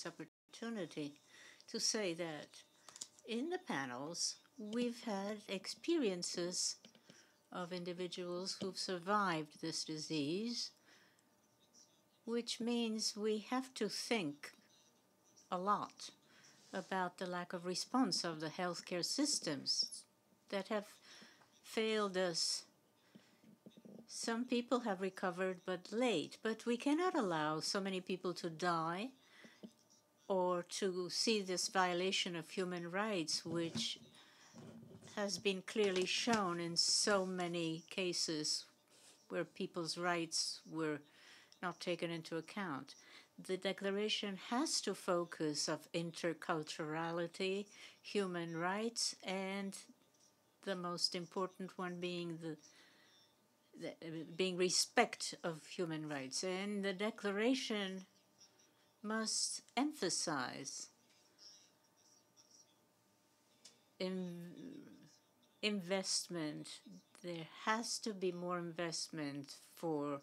opportunity to say that in the panels, we've had experiences of individuals who've survived this disease, which means we have to think a lot about the lack of response of the healthcare systems that have failed us. Some people have recovered but late, but we cannot allow so many people to die or to see this violation of human rights, which has been clearly shown in so many cases where people's rights were not taken into account. The declaration has to focus of interculturality, human rights, and the most important one being being respect of human rights. And the declaration must emphasize investment. There has to be more investment for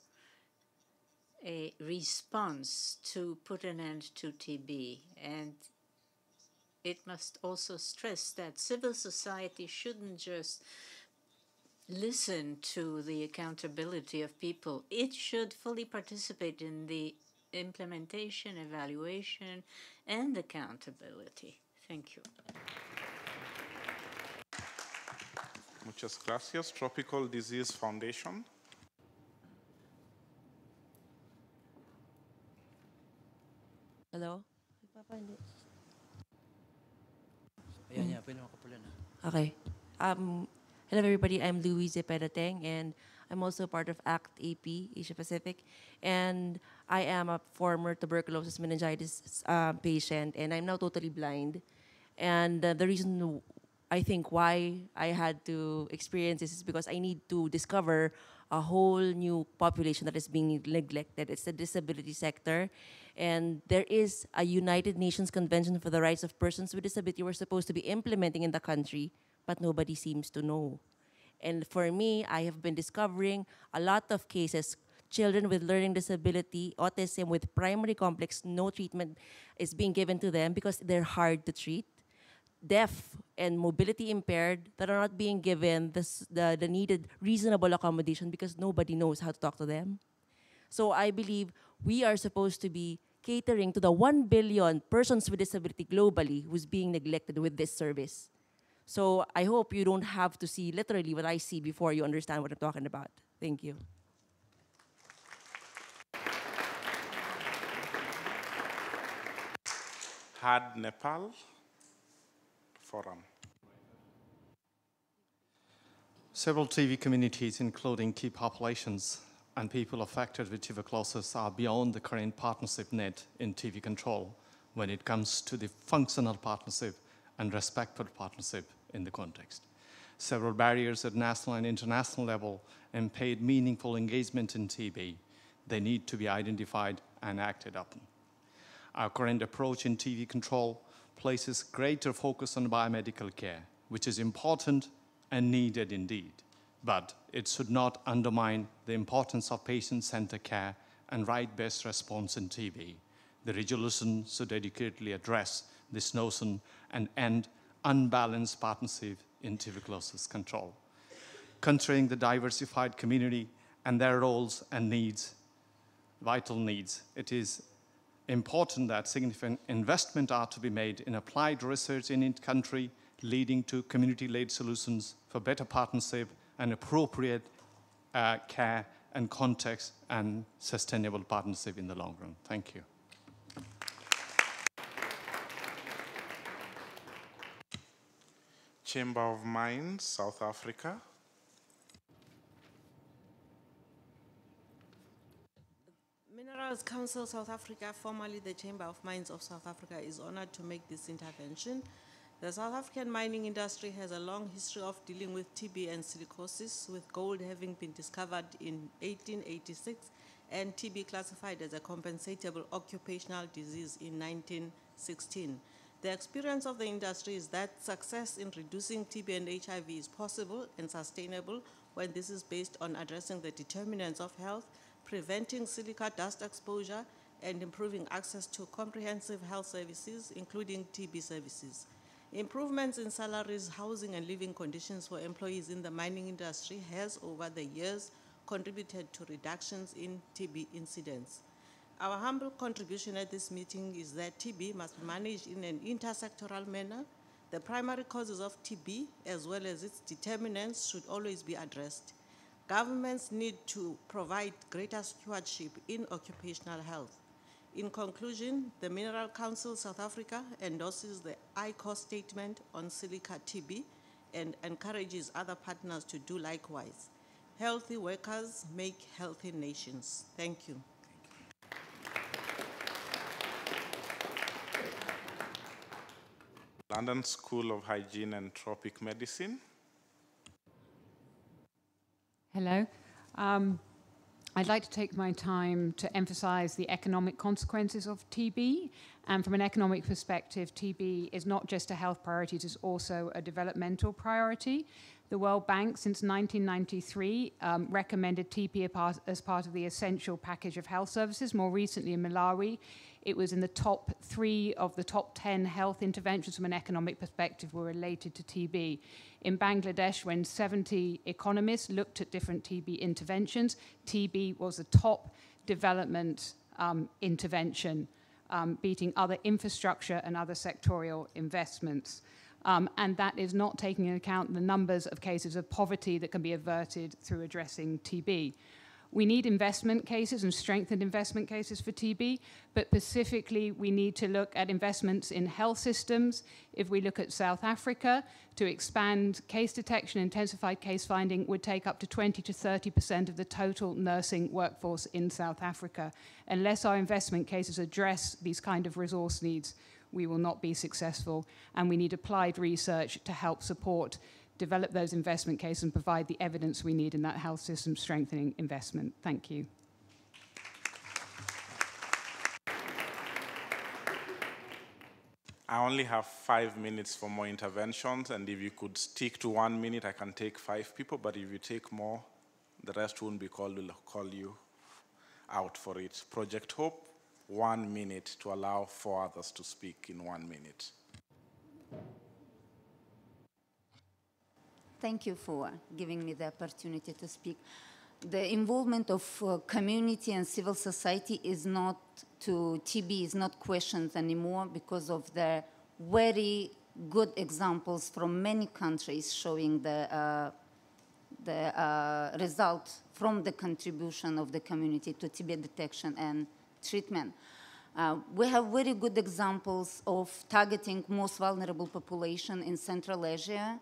a response to put an end to TB. And it must also stress that civil society shouldn't just listen to the accountability of people. It should fully participate in the implementation, evaluation, and accountability. Thank you. Muchas gracias. Tropical Disease Foundation. Hello? Okay. Hello everybody, I'm Louise Pedateng and I'm also part of ACT AP, Asia Pacific. And I am a former tuberculosis meningitis patient and I'm now totally blind. And the reason I think why I had to experience this is because I need to discover a whole new population that is being neglected. It's the disability sector. And there is a United Nations Convention for the Rights of Persons with Disability we're supposed to be implementing in the country, but nobody seems to know. And for me, I have been discovering a lot of cases, children with learning disability, autism with primary complex, no treatment is being given to them because they're hard to treat. Deaf and mobility impaired that are not being given the needed reasonable accommodation because nobody knows how to talk to them. So I believe we are supposed to be catering to the 1 billion persons with disability globally who's being neglected with this service. So I hope you don't have to see literally what I see before you understand what I'm talking about. Thank you. HAD Nepal Forum. Several TB communities, including key populations and people affected with tuberculosis, are beyond the current partnership net in TB control when it comes to the functional partnership and respectful partnership in the context. Several barriers at national and international level impede meaningful engagement in TB. They need to be identified and acted upon. Our current approach in TB control places greater focus on biomedical care, which is important and needed indeed, but it should not undermine the importance of patient-centered care and right-based response in TB. The resolution should adequately address this notion and end unbalanced partnership in tuberculosis control. Considering the diversified community and their roles and needs, vital needs, it is important that significant investment are to be made in applied research in each country, leading to community-led solutions for better partnership and appropriate care and context and sustainable partnership in the long run. Thank you. Chamber of Mines, South Africa. Minerals Council South Africa, formerly the Chamber of Mines of South Africa, is honored to make this intervention. The South African mining industry has a long history of dealing with TB and silicosis, with gold having been discovered in 1886 and TB classified as a compensatable occupational disease in 1916. The experience of the industry is that success in reducing TB and HIV is possible and sustainable when this is based on addressing the determinants of health, preventing silica dust exposure, and improving access to comprehensive health services, including TB services. Improvements in salaries, housing, and living conditions for employees in the mining industry has, over the years, contributed to reductions in TB incidents. Our humble contribution at this meeting is that TB must be managed in an intersectoral manner. The primary causes of TB, as well as its determinants, should always be addressed. Governments need to provide greater stewardship in occupational health. In conclusion, the Mineral Council South Africa endorses the ICOS statement on silica TB and encourages other partners to do likewise. Healthy workers make healthy nations. Thank you. London School of Hygiene and Tropic Medicine. Hello. I'd like to take my time to emphasize the economic consequences of TB. And from an economic perspective, TB is not just a health priority, it is also a developmental priority. The World Bank, since 1993, recommended TB as part of the essential package of health services. More recently in Malawi, it was in the top 3 of the top 10 health interventions from an economic perspective were related to TB. In Bangladesh, when 70 economists looked at different TB interventions, TB was the top development intervention, beating other infrastructure and other sectorial investments. And that is not taking into account the numbers of cases of poverty that can be averted through addressing TB. We need investment cases and strengthened investment cases for TB, but specifically we need to look at investments in health systems. If we look at South Africa, to expand case detection, intensified case finding would take up to 20 to 30% of the total nursing workforce in South Africa. Unless our investment cases address these kind of resource needs, we will not be successful, and we need applied research to help support, develop those investment cases and provide the evidence we need in that health system strengthening investment. Thank you. I only have 5 minutes for more interventions, and if you could stick to 1 minute, I can take 5 people, but if you take more, the rest won't be called, we'll call you out for it. Project Hope, 1 minute to allow 4 others to speak in 1 minute. Thank you for giving me the opportunity to speak. The involvement of community and civil society is not to TB is not questioned anymore because of the very good examples from many countries showing the result from the contribution of the community to TB detection and treatment. We have very good examples of targeting most vulnerable population in Central Asia.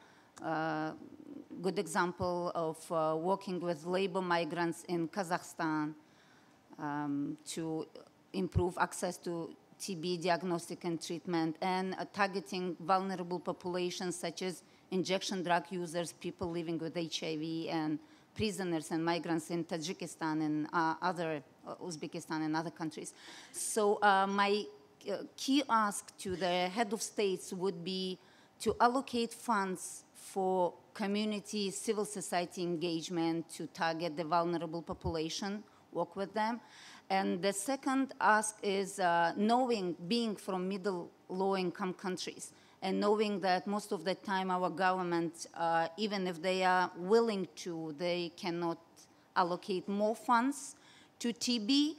Good example of working with labor migrants in Kazakhstan to improve access to TB diagnostic and treatment, and targeting vulnerable populations such as injection drug users, people living with HIV, and prisoners and migrants in Tajikistan and Uzbekistan and other countries. So my key ask to the head of states would be to allocate funds for community, civil society engagement to target the vulnerable population, work with them. And the second ask is being from middle low-income countries, and knowing that most of the time our government, even if they are willing to, they cannot allocate more funds to TB.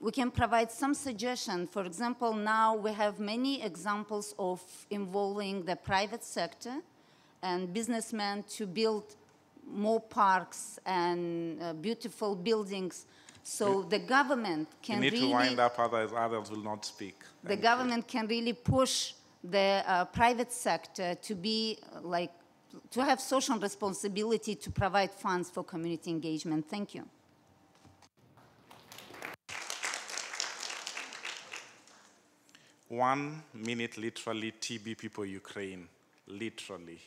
We can provide some suggestion. For example, now we have many examples of involving the private sector and businessmen to build more parks and beautiful buildings. So the government can really... You need to wind up, others will not speak. The government can really push the private sector to be to have social responsibility to provide funds for community engagement. Thank you. 1 minute, literally, TB people, Ukraine, literally.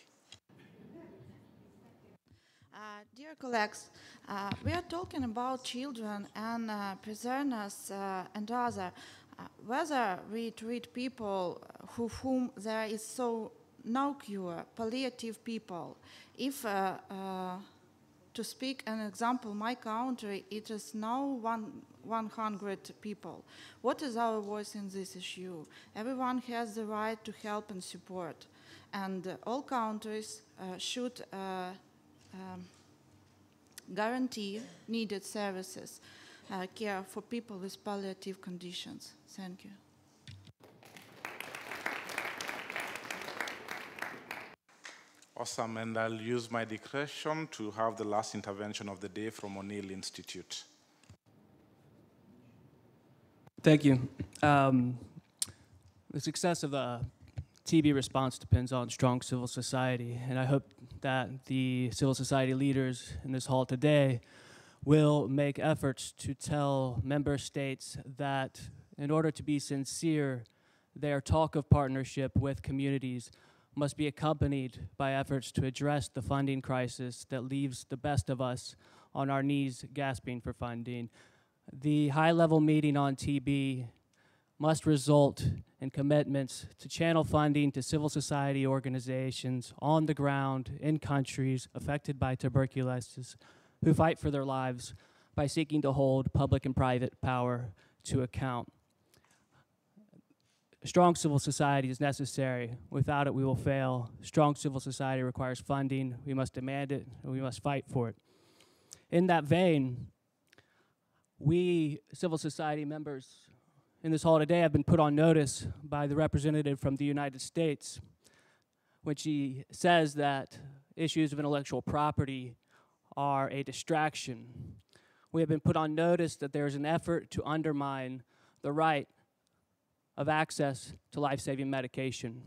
Dear colleagues, we are talking about children and prisoners and other. Whether we treat people whom there is no cure, palliative people, if To speak an example, my country, it is now 100 people. What is our voice in this issue? Everyone has the right to help and support. And all countries should guarantee needed services, care for people with palliative conditions. Thank you. Awesome, and I'll use my discretion to have the last intervention of the day from O'Neill Institute. Thank you. The success of the TB response depends on strong civil society, and I hope that the civil society leaders in this hall today will make efforts to tell member states that in order to be sincere, their talk of partnership with communities must be accompanied by efforts to address the funding crisis that leaves the best of us on our knees gasping for funding. The high-level meeting on TB must result in commitments to channel funding to civil society organizations on the ground in countries affected by tuberculosis who fight for their lives by seeking to hold public and private power to account. Strong civil society is necessary. Without it, we will fail. Strong civil society requires funding. We must demand it, and we must fight for it. In that vein, we civil society members in this hall today have been put on notice by the representative from the United States when she says that issues of intellectual property are a distraction. We have been put on notice that there is an effort to undermine the right of access to life-saving medication.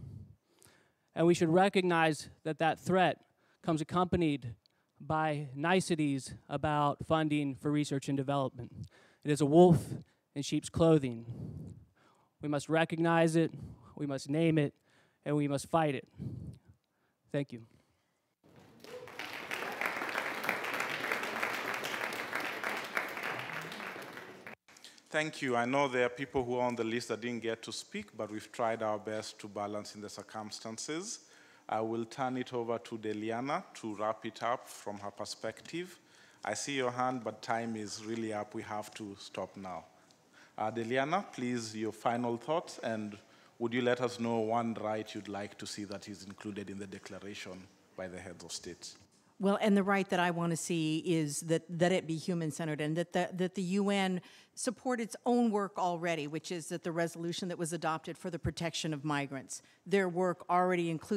And we should recognize that that threat comes accompanied by niceties about funding for research and development. It is a wolf in sheep's clothing. We must recognize it, we must name it, and we must fight it. Thank you. Thank you. I know there are people who are on the list that didn't get to speak, but we've tried our best to balance in the circumstances. I will turn it over to Deliana to wrap it up from her perspective. I see your hand, but time is really up. We have to stop now. Deliana, please, your final thoughts, and would you let us know one right you'd like to see that is included in the declaration by the heads of states? Well, and the right that I want to see is that it be human-centered, and that the UN support its own work already, which is that the resolution that was adopted for the protection of migrants. Their work already includes